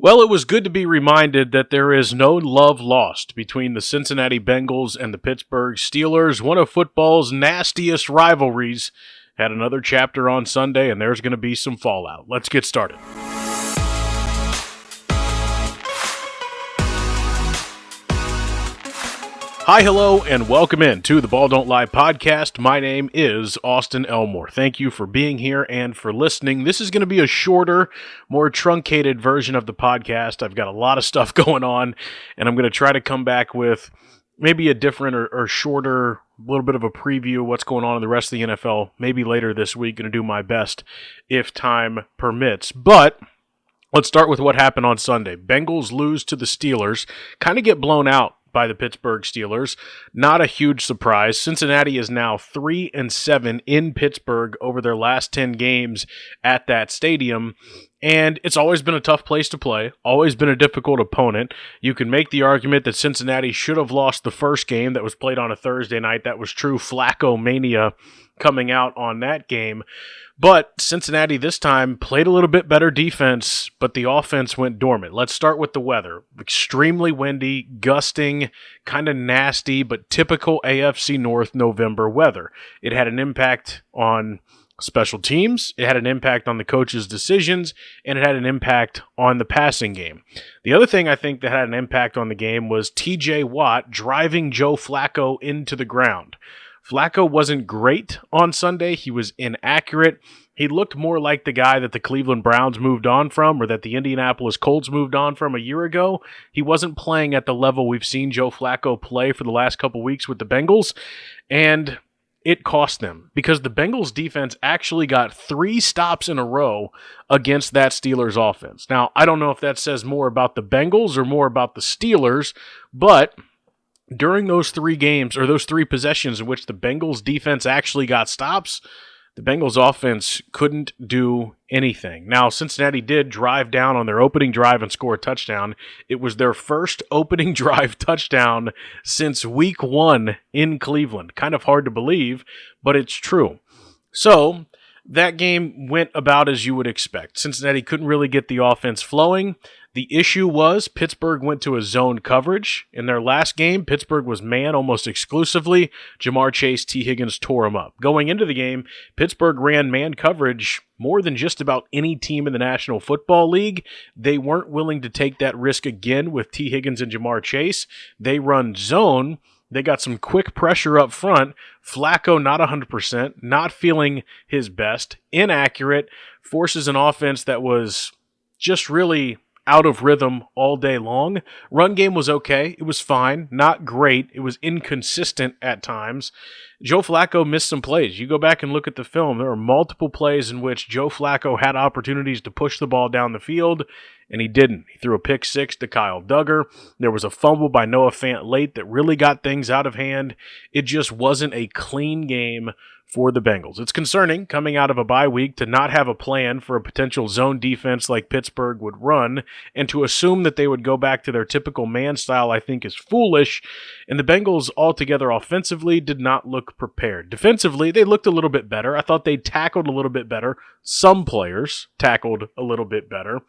Well, it was good to be reminded that there is no love lost between the Cincinnati Bengals and the Pittsburgh Steelers. One of football's nastiest rivalries had another chapter on Sunday, and there's going to be some fallout. Let's get started. Hi, hello, and welcome in to the Ball Don't Lie podcast. My name is Austin Elmore. Thank you for being here and for listening. This is going to be a shorter, more truncated version of the podcast. I've got a lot of stuff going on, and I'm going to try to come back with maybe a different or shorter, a little bit of a preview of what's going on in the rest of the NFL, maybe later this week. Going to do my best if time permits. But let's start with what happened on Sunday. Bengals lose to the Steelers, kind of get blown out by the Pittsburgh Steelers. Not a huge surprise. Cincinnati is now 3-7 in Pittsburgh over their last 10 games at that stadium. And it's always been a tough place to play, always been a difficult opponent. You can make the argument that Cincinnati should have lost the first game that was played on a Thursday night. That was true Flacco mania coming out on that game. But Cincinnati this time played a little bit better defense, but the offense went dormant. Let's start with the weather. Extremely windy, gusting, kind of nasty, but typical AFC North November weather. It had an impact on special teams, it had an impact on the coach's decisions, and it had an impact on the passing game. The other thing I think that had an impact on the game was TJ Watt driving Joe Flacco into the ground. Flacco wasn't great on Sunday. He was inaccurate. He looked more like the guy that the Cleveland Browns moved on from or that the Indianapolis Colts moved on from a year ago. He wasn't playing at the level we've seen Joe Flacco play for the last couple weeks with the Bengals, and it cost them because the Bengals defense actually got 3 stops in a row against that Steelers offense. Now, I don't know if that says more about the Bengals or more about the Steelers, but during those 3 games, or those 3 possessions in which the Bengals defense actually got stops, the Bengals offense couldn't do anything. Now, Cincinnati did drive down on their opening drive and score a touchdown. It was their first opening drive touchdown since week 1 in Cleveland. Kind of hard to believe, but it's true. So, that game went about as you would expect. Cincinnati couldn't really get the offense flowing. The issue was Pittsburgh went to a zone coverage. In their last game, Pittsburgh was man almost exclusively. Jamar Chase, T. Higgins tore him up. Going into the game, Pittsburgh ran man coverage more than just about any team in the National Football League. They weren't willing to take that risk again with T. Higgins and Jamar Chase. They run zone. They got some quick pressure up front. Flacco not 100%, not feeling his best, inaccurate, forces an offense that was just really out of rhythm all day long. Run game was okay. It was fine. Not great. It was inconsistent at times. Joe Flacco missed some plays. You go back and look at the film. There are multiple plays in which Joe Flacco had opportunities to push the ball down the field, and he didn't. He threw a pick 6 to Kyle Duggar. There was a fumble by Noah Fant late that really got things out of hand. It just wasn't a clean game for the Bengals. It's concerning coming out of a bye week to not have a plan for a potential zone defense like Pittsburgh would run, and to assume that they would go back to their typical man style, I think is foolish. And the Bengals altogether offensively did not look prepared. Defensively, they looked a little bit better. I thought they tackled a little bit better. Some players tackled a little bit better.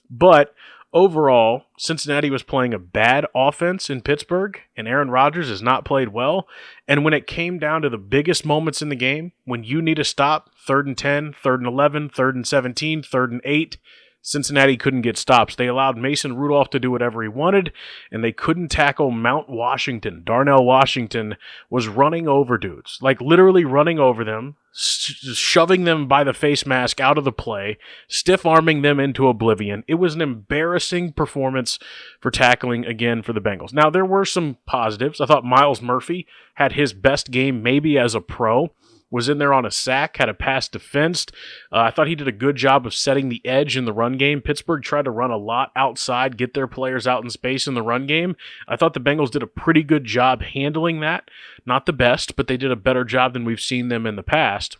But overall, Cincinnati was playing a bad offense in Pittsburgh, and Aaron Rodgers has not played well. And when it came down to the biggest moments in the game, when you need a stop, 3rd and 10, 3rd and 11, 3rd and 17, 3rd and 8, Cincinnati couldn't get stops. They allowed Mason Rudolph to do whatever he wanted, and they couldn't tackle Mount Washington. Darnell Washington was running over dudes, like literally running over them, shoving them by the face mask out of the play, stiff-arming them into oblivion. It was an embarrassing performance for tackling again for the Bengals. Now, there were some positives. I thought Myles Murphy had his best game maybe as a pro. Was in there on a sack, had a pass defensed. I thought he did a good job of setting the edge in the run game. Pittsburgh tried to run a lot outside, get their players out in space in the run game. I thought the Bengals did a pretty good job handling that. Not the best, but they did a better job than we've seen them in the past.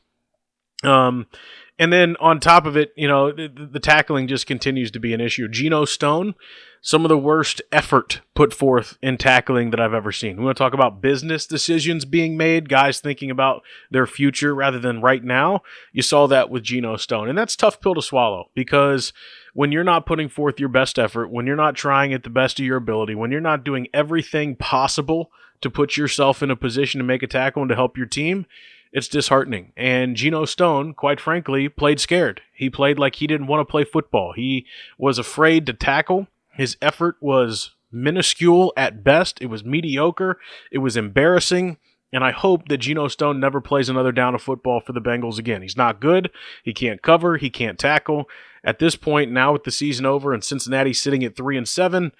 And then on top of it, the tackling just continues to be an issue. Geno Stone, some of the worst effort put forth in tackling that I've ever seen. We want to talk about business decisions being made, guys thinking about their future rather than right now. You saw that with Geno Stone. And that's a tough pill to swallow because when you're not putting forth your best effort, when you're not trying at the best of your ability, when you're not doing everything possible to put yourself in a position to make a tackle and to help your team, it's disheartening. And Geno Stone, quite frankly, played scared. He played like he didn't want to play football. He was afraid to tackle. His effort was minuscule at best. It was mediocre. It was embarrassing. And I hope that Geno Stone never plays another down of football for the Bengals again. He's not good. He can't cover. He can't tackle. At this point, now with the season over and Cincinnati sitting at 3-7,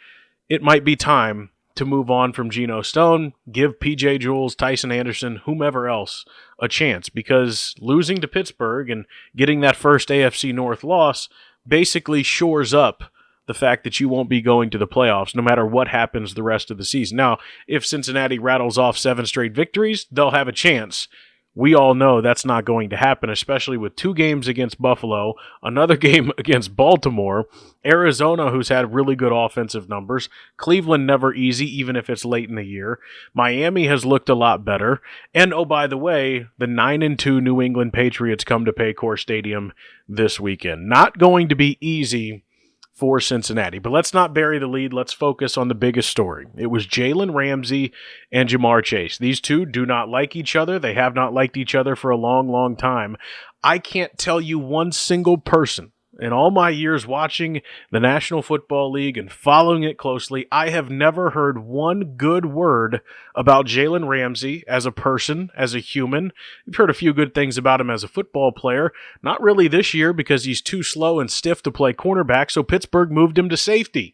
it might be time to move on from Geno Stone, give P.J. Jules, Tyson Anderson, whomever else a chance, because losing to Pittsburgh and getting that first AFC North loss basically shores up the fact that you won't be going to the playoffs no matter what happens the rest of the season. Now, if Cincinnati rattles off 7 straight victories, they'll have a chance. We all know that's not going to happen, especially with 2 games against Buffalo, another game against Baltimore, Arizona, who's had really good offensive numbers, Cleveland never easy, even if it's late in the year, Miami has looked a lot better, and oh, by the way, the 9-2 New England Patriots come to Paycor Stadium this weekend. Not going to be easy for Cincinnati. But let's not bury the lead. Let's focus on the biggest story. It was Jalen Ramsey and Ja'Marr Chase. These two do not like each other. They have not liked each other for a long, long time. I can't tell you one single person in all my years watching the National Football League and following it closely, I have never heard one good word about Jalen Ramsey as a person, as a human. We've heard a few good things about him as a football player. Not really this year because he's too slow and stiff to play cornerback, so Pittsburgh moved him to safety.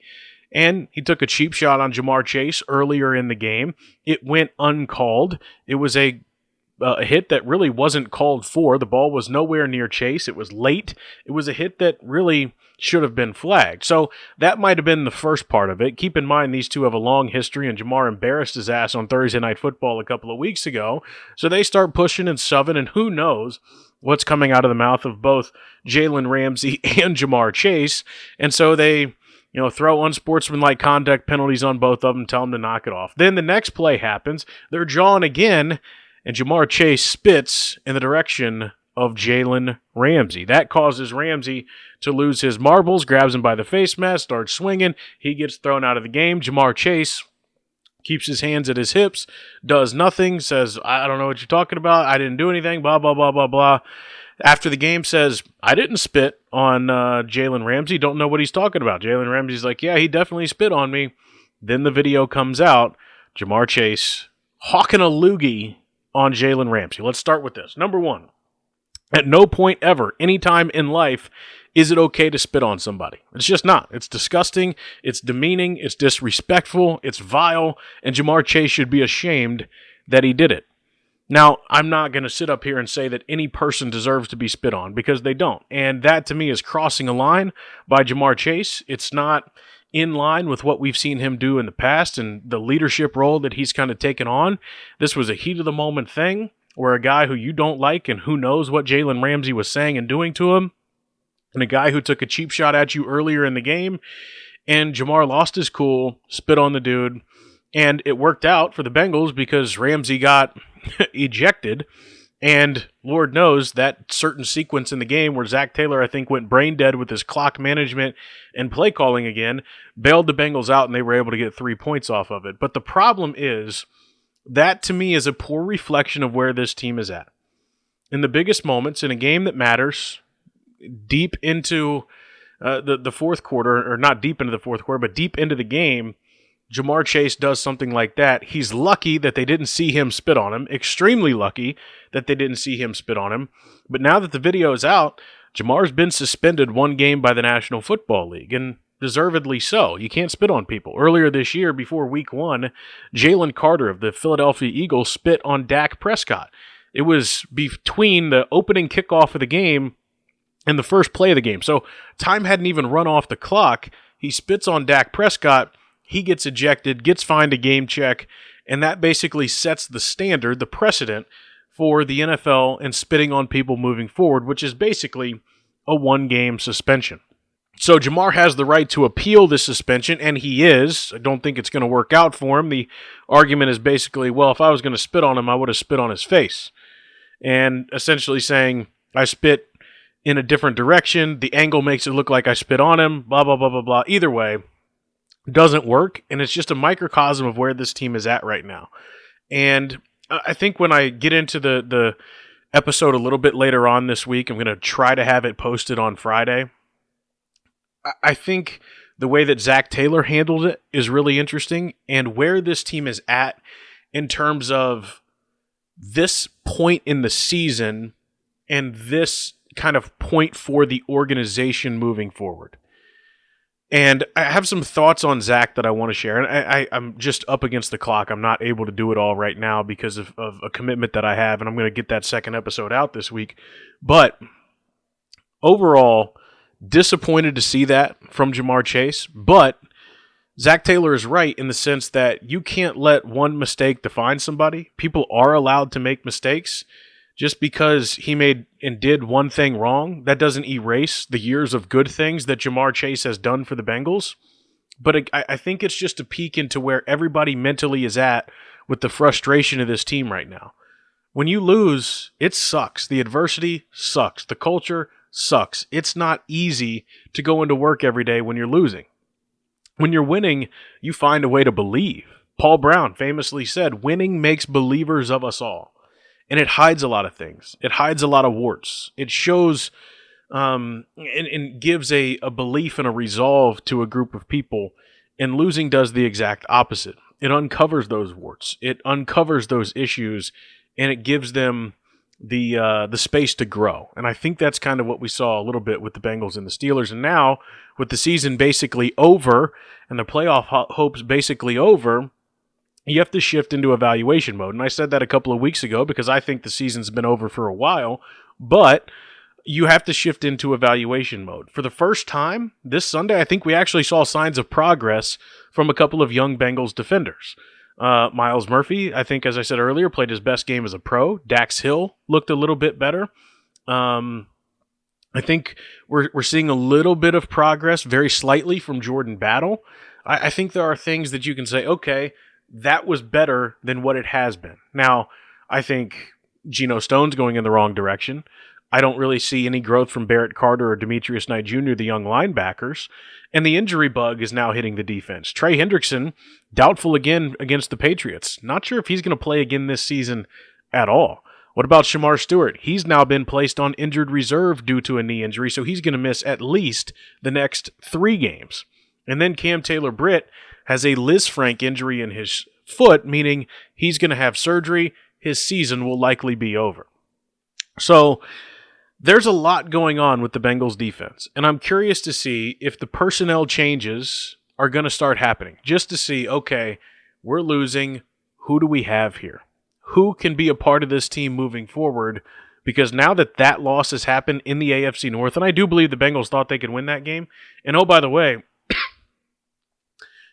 And he took a cheap shot on Ja'Marr Chase earlier in the game. It went uncalled. It was a hit that really wasn't called for. The ball was nowhere near Chase. It was late. It was a hit that really should have been flagged. So that might have been the first part of it. Keep in mind these two have a long history, and Ja'Marr embarrassed his ass on Thursday Night Football a couple of weeks ago. So they start pushing and shoving, and who knows what's coming out of the mouth of both Jalen Ramsey and Ja'Marr Chase. And so they throw unsportsmanlike conduct penalties on both of them, tell them to knock it off. Then the next play happens. They're jawing again, and Ja'Marr Chase spits in the direction of Jalen Ramsey. That causes Ramsey to lose his marbles, grabs him by the face mask, starts swinging. He gets thrown out of the game. Ja'Marr Chase keeps his hands at his hips, does nothing, says, I don't know what you're talking about. I didn't do anything, blah, blah, blah, blah, blah. After the game says, I didn't spit on Jalen Ramsey. Don't know what he's talking about. Jalen Ramsey's like, yeah, he definitely spit on me. Then the video comes out. Ja'Marr Chase hawking a loogie on Jalen Ramsey. Let's start with this. Number one, at no point ever, anytime in life, is it okay to spit on somebody. It's just not. It's disgusting. It's demeaning. It's disrespectful. It's vile. And Ja'Marr Chase should be ashamed that he did it. Now, I'm not going to sit up here and say that any person deserves to be spit on, because they don't. And that, to me, is crossing a line by Ja'Marr Chase. It's not in line with what we've seen him do in the past and the leadership role that he's kind of taken on. This was a heat-of-the-moment thing where a guy who you don't like and who knows what Jalen Ramsey was saying and doing to him, and a guy who took a cheap shot at you earlier in the game, and Ja'Marr lost his cool, spit on the dude, and it worked out for the Bengals because Ramsey got ejected. And Lord knows that certain sequence in the game where Zach Taylor, I think, went brain dead with his clock management and play calling again, bailed the Bengals out, and they were able to get 3 points off of it. But the problem is that, to me, is a poor reflection of where this team is at. In the biggest moments, in a game that matters, deep into the fourth quarter, or not deep into the fourth quarter, but deep into the game, Ja'Marr Chase does something like that. He's lucky that they didn't see him spit on him. Extremely lucky that they didn't see him spit on him. But now that the video is out, Ja'Marr's been suspended 1 game by the National Football League, and deservedly so. You can't spit on people. Earlier this year, before Week 1, Jalen Carter of the Philadelphia Eagles spit on Dak Prescott. It was between the opening kickoff of the game and the first play of the game. So time hadn't even run off the clock. He spits on Dak Prescott. He gets ejected, gets fined a game check, and that basically sets the standard, the precedent, for the NFL and spitting on people moving forward, which is basically a one-game suspension. So Ja'Marr has the right to appeal this suspension, and he is. I don't think it's going to work out for him. The argument is basically, well, if I was going to spit on him, I would have spit on his face. And essentially saying, I spit in a different direction, the angle makes it look like I spit on him, blah, blah, blah, blah, blah. Either way, doesn't work, and it's just a microcosm of where this team is at right now. And I think when I get into the episode a little bit later on this week, I'm going to try to have it posted on Friday. I think the way that Zach Taylor handled it is really interesting, and where this team is at in terms of this point in the season and this kind of point for the organization moving forward. And I have some thoughts on Zach that I want to share. And I'm just up against the clock. I'm not able to do it all right now because of a commitment that I have, and I'm going to get that second episode out this week. But overall, disappointed to see that from Ja'Marr Chase. But Zach Taylor is right in the sense that you can't let one mistake define somebody. People are allowed to make mistakes. Just because he made and did one thing wrong, that doesn't erase the years of good things that Ja'Marr Chase has done for the Bengals. But I think it's just a peek into where everybody mentally is at with the frustration of this team right now. When you lose, it sucks. The adversity sucks. The culture sucks. It's not easy to go into work every day when you're losing. When you're winning, you find a way to believe. Paul Brown famously said, winning makes believers of us all. And it hides a lot of things. It hides a lot of warts. It shows and gives a belief and a resolve to a group of people. And losing does the exact opposite. It uncovers those warts. It uncovers those issues, and it gives them the space to grow. And I think that's kind of what we saw a little bit with the Bengals and the Steelers. And now, with the season basically over and the playoff hopes basically over, you have to shift into evaluation mode. And I said that a couple of weeks ago because I think the season's been over for a while, but you have to shift into evaluation mode. For the first time this Sunday, I think we actually saw signs of progress from a couple of young Bengals defenders. Myles Murphy, I think, as I said earlier, played his best game as a pro. Dax Hill looked a little bit better. I think we're seeing a little bit of progress, very slightly, from Jordan Battle. I think there are things that you can say, okay, that was better than what it has been. Now, I think Geno Stone's going in the wrong direction. I don't really see any growth from Barrett Carter or Demetrius Knight Jr., the young linebackers. And the injury bug is now hitting the defense. Trey Hendrickson, doubtful again against the Patriots. Not sure if he's going to play again this season at all. What about Shamar Stewart? He's now been placed on injured reserve due to a knee injury, so he's going to miss at least the next 3 games. And then Cam Taylor-Britt has a Liz Frank injury in his foot, meaning he's going to have surgery. His season will likely be over. So there's a lot going on with the Bengals defense, and I'm curious to see if the personnel changes are going to start happening, just to see, okay, we're losing. Who do we have here? Who can be a part of this team moving forward? Because now that loss has happened in the AFC North, and I do believe the Bengals thought they could win that game. And oh, by the way,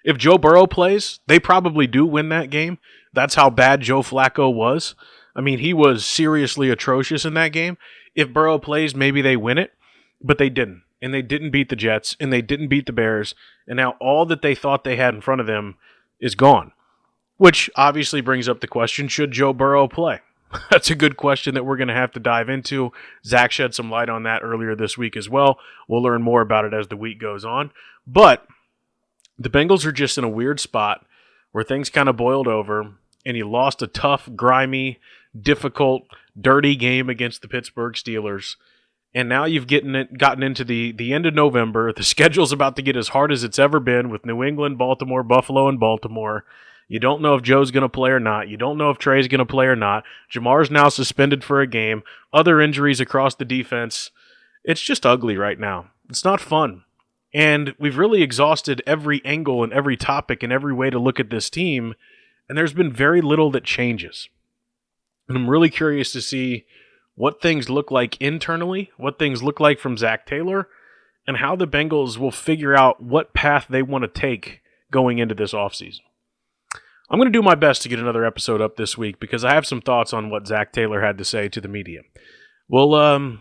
if Joe Burrow plays, they probably do win that game. That's how bad Joe Flacco was. I mean, he was seriously atrocious in that game. If Burrow plays, maybe they win it, but they didn't. And they didn't beat the Jets, and they didn't beat the Bears, and now all that they thought they had in front of them is gone. Which obviously brings up the question, should Joe Burrow play? That's a good question that we're going to have to dive into. Zach shed some light on that earlier this week as well. We'll learn more about it as the week goes on. But the Bengals are just in a weird spot where things kind of boiled over, and you lost a tough, grimy, difficult, dirty game against the Pittsburgh Steelers. And now you've gotten into the end of November. The schedule's about to get as hard as it's ever been with New England, Baltimore, Buffalo, and Baltimore. You don't know if Joe's going to play or not. You don't know if Trey's going to play or not. Jamar's now suspended for a game. Other injuries across the defense. It's just ugly right now. It's not fun. And we've really exhausted every angle and every topic and every way to look at this team, and there's been very little that changes. And I'm really curious to see what things look like internally, what things look like from Zach Taylor, and how the Bengals will figure out what path they want to take going into this offseason. I'm going to do my best to get another episode up this week because I have some thoughts on what Zach Taylor had to say to the media. We'll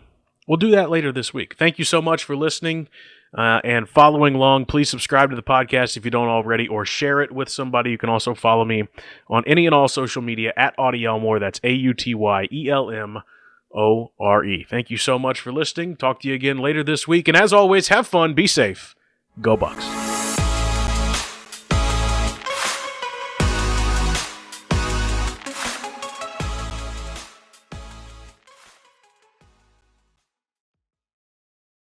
do that later this week. Thank you so much for listening and following along. Please subscribe to the podcast if you don't already, or share it with somebody. You can also follow me on any and all social media at Audie Elmore. That's AUTYELMORE. Thank you so much for listening. Talk to you again later this week. And as always, have fun, be safe. Go Bucks.